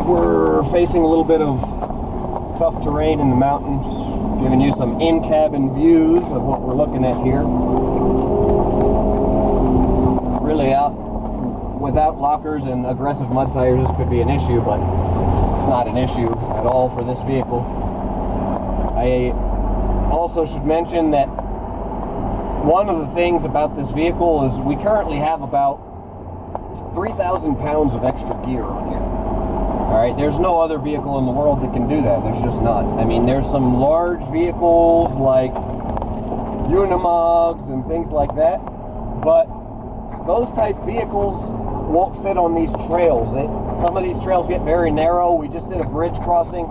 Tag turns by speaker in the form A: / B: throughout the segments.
A: We're facing a little bit of tough terrain in the mountain, just giving you some in-cabin views of what we're looking at here. Really out without lockers and aggressive mud tires, this could be an issue, but it's not an issue at all for this vehicle. I also should mention that one of the things about this vehicle is we currently have about 3,000 pounds of extra gear on here. Alright, there's no other vehicle in the world that can do that. There's just not. I mean, there's some large vehicles like Unimogs and things like that, but those type vehicles won't fit on these trails. Some of these trails get very narrow. We just did a bridge crossing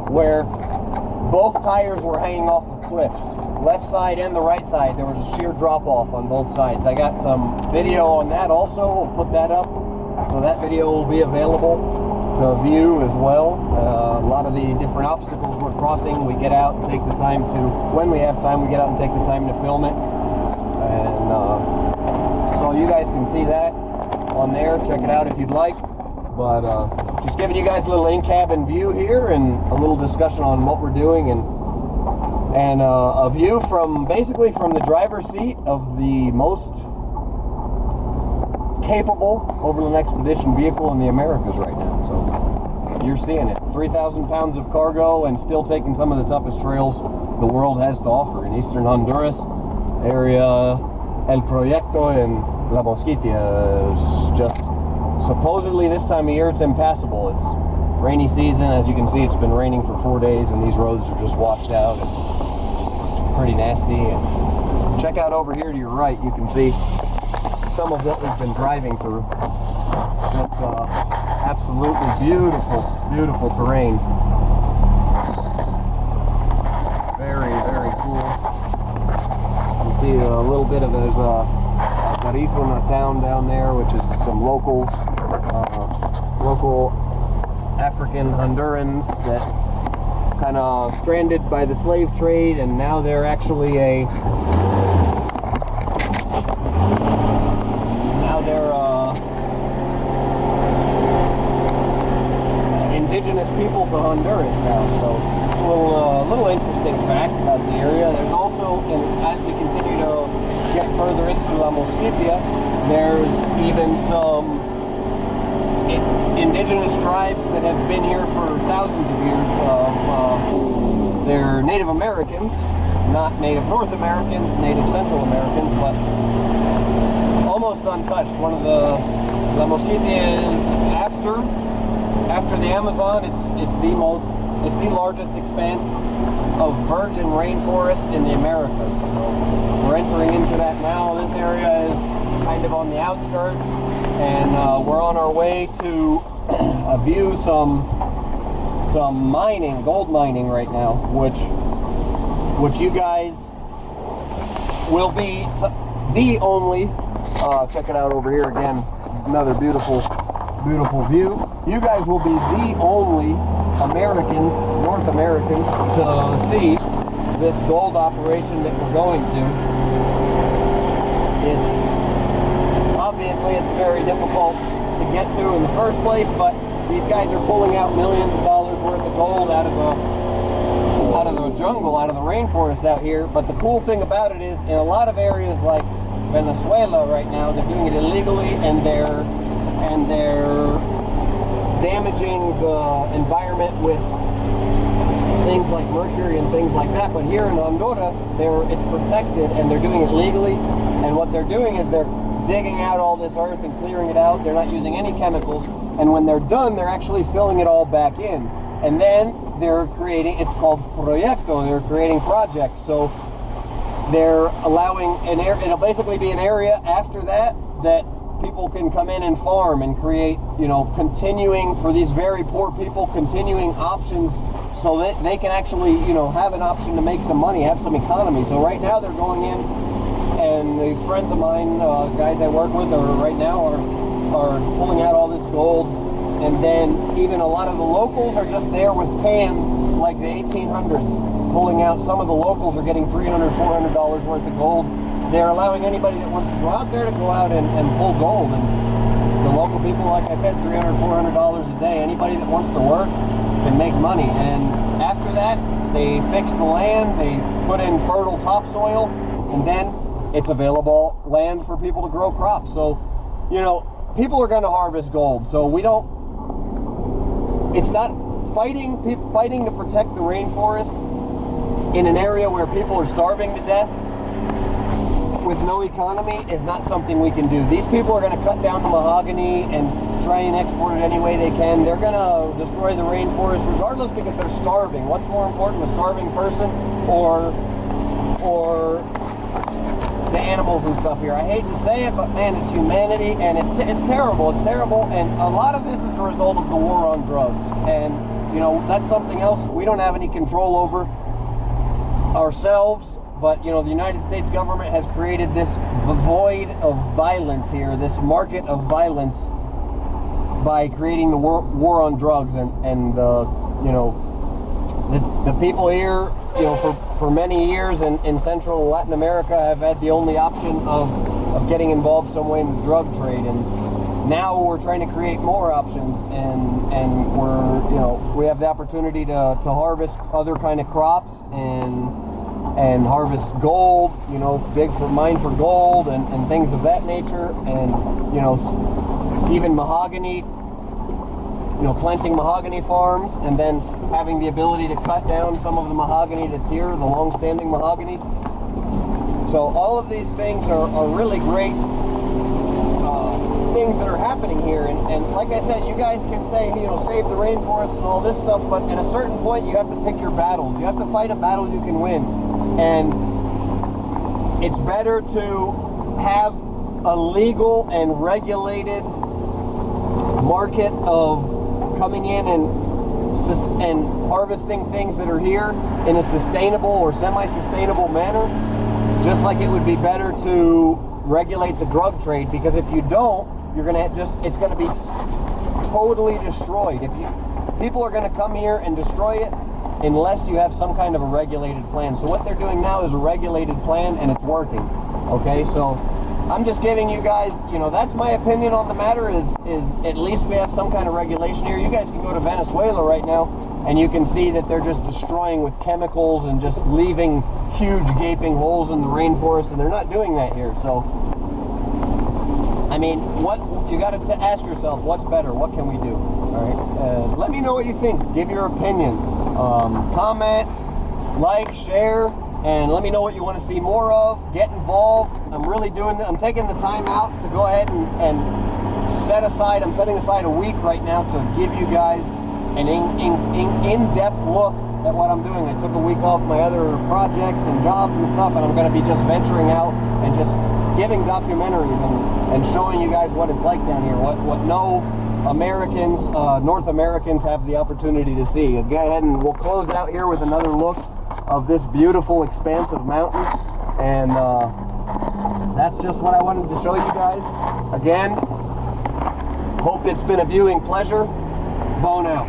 A: where both tires were hanging off of cliffs. Left side and the right side, there was a sheer drop off on both sides. I got some video on that also. We'll put that up. So that video will be available to view as well. A lot of the different obstacles we're crossing, we get out and take the time to, when we have time, we get out and take the time to film it. And so you guys can see that on there. Check it out if you'd like. But just giving you guys a little in-cabin view here and a little discussion on what we're doing, and a view from basically from the driver's seat of the most capable Overland Expedition vehicle in the Americas right now. So you're seeing it. 3,000 pounds of cargo and still taking some of the toughest trails the world has to offer in eastern Honduras area. El Proyecto and La Mosquitia is just supposedly this time of year it's impassable. It's rainy season. As you can see, it's been raining for 4 days and these roads are just washed out and pretty nasty. And check out over here to your right, you can see some of what we've been driving through. Just absolutely beautiful terrain. Very, very cool. You can see a little bit of there's a Garifuna town down there, which is some locals, local African Hondurans that kind of stranded by the slave trade, and now they're actually indigenous people to Honduras now. So it's a little interesting fact about the area. There's also, as we continue to get further into La Mosquitia, there's even some indigenous tribes that have been here for thousands of years. They're Native Americans, not Native North Americans, Native Central Americans, but almost untouched. One of the La Mosquitia is after the Amazon, it's the largest expanse of virgin rainforest in the Americas. So we're entering into that now. This area is kind of on the outskirts, and we're on our way to view some mining, gold mining right now, which you guys will be the only. Check it out over here again. Another beautiful view. You guys will be the only Americans, North Americans, to see this gold operation that we're going to. Obviously it's very difficult to get to in the first place, but these guys are pulling out millions of dollars worth of gold out of the jungle, out of the rainforest out here. But the cool thing about it is, in a lot of areas like Venezuela right now, they're doing it illegally, and they're damaging the environment with things like mercury and things like that. But here in Honduras, it's protected and they're doing it legally. And what they're doing is they're digging out all this earth and clearing it out. They're not using any chemicals. And when they're done, they're actually filling it all back in. And then they're creating, it's called Proyecto, they're creating projects. So they're allowing an area, it'll basically be an area after that people can come in and farm and create, continuing, for these very poor people, continuing options so that they can actually, have an option to make some money, have some economy. So right now they're going in, and these friends of mine, guys I work with, right now are pulling out all this gold. And then even a lot of the locals are just there with pans like the 1800s, pulling out. Some of the locals are getting $300, $400 worth of gold. They're allowing anybody that wants to go out there to go out and pull gold. And the local people, like I said, $300, $400 a day. Anybody that wants to work can make money. And after that, they fix the land, they put in fertile topsoil, and then it's available land for people to grow crops. So, you know, people are going to harvest gold. So we don't, it's not fighting to protect the rainforest in an area where people are starving to death with no economy is not something we can do. These people are going to cut down the mahogany and try and export it any way they can. They're going to destroy the rainforest regardless because they're starving. What's more important, a starving person or the animals and stuff here? I hate to say it, but man, it's humanity, and it's terrible. It's terrible, and a lot of this is a result of the war on drugs. And you know, that's something else we don't have any control over ourselves. But you know, the United States government has created this void of violence here, this market of violence, by creating the war on drugs. And you know, the people here, you know, for many years in Central and Latin America have had the only option of getting involved some way in the drug trade. And now we're trying to create more options, and we're, you know, we have the opportunity to harvest other kind of crops and harvest gold, you know, mine for gold and things of that nature. And, you know, even mahogany, you know, planting mahogany farms, and then having the ability to cut down some of the mahogany that's here, the long-standing mahogany. So all of these things are really great things that are happening here. And like I said, you guys can say, you know, save the rainforest and all this stuff, but at a certain point you have to pick your battles. You have to fight a battle you can win. And it's better to have a legal and regulated market of coming in and harvesting things that are here in a sustainable or semi-sustainable manner, just like it would be better to regulate the drug trade. Because if you don't, you're gonna it's gonna be totally destroyed. People are gonna come here and destroy it unless you have some kind of a regulated plan. So what they're doing now is a regulated plan, and it's working. Okay, so I'm just giving you guys, you know, that's my opinion on the matter, is at least we have some kind of regulation here. You guys can go to Venezuela right now, and you can see that they're just destroying with chemicals and just leaving huge gaping holes in the rainforest, and they're not doing that here. So, I mean, what you got to ask yourself, what's better? What can we do? All right, let me know what you think. Give your opinion. Comment, like, share, and let me know what you want to see more of. Get involved. I'm really doing this. I'm taking the time out to go ahead and I'm setting aside a week right now to give you guys an in-depth look at what I'm doing. I took a week off my other projects and jobs and stuff, and I'm going to be just venturing out and just giving documentaries and showing you guys what it's like down here, what no Americans, North Americans have the opportunity to see. Go ahead and we'll close out here with another look of this beautiful expanse of mountain. And that's just what I wanted to show you guys. Again, hope it's been a viewing pleasure. Bone out.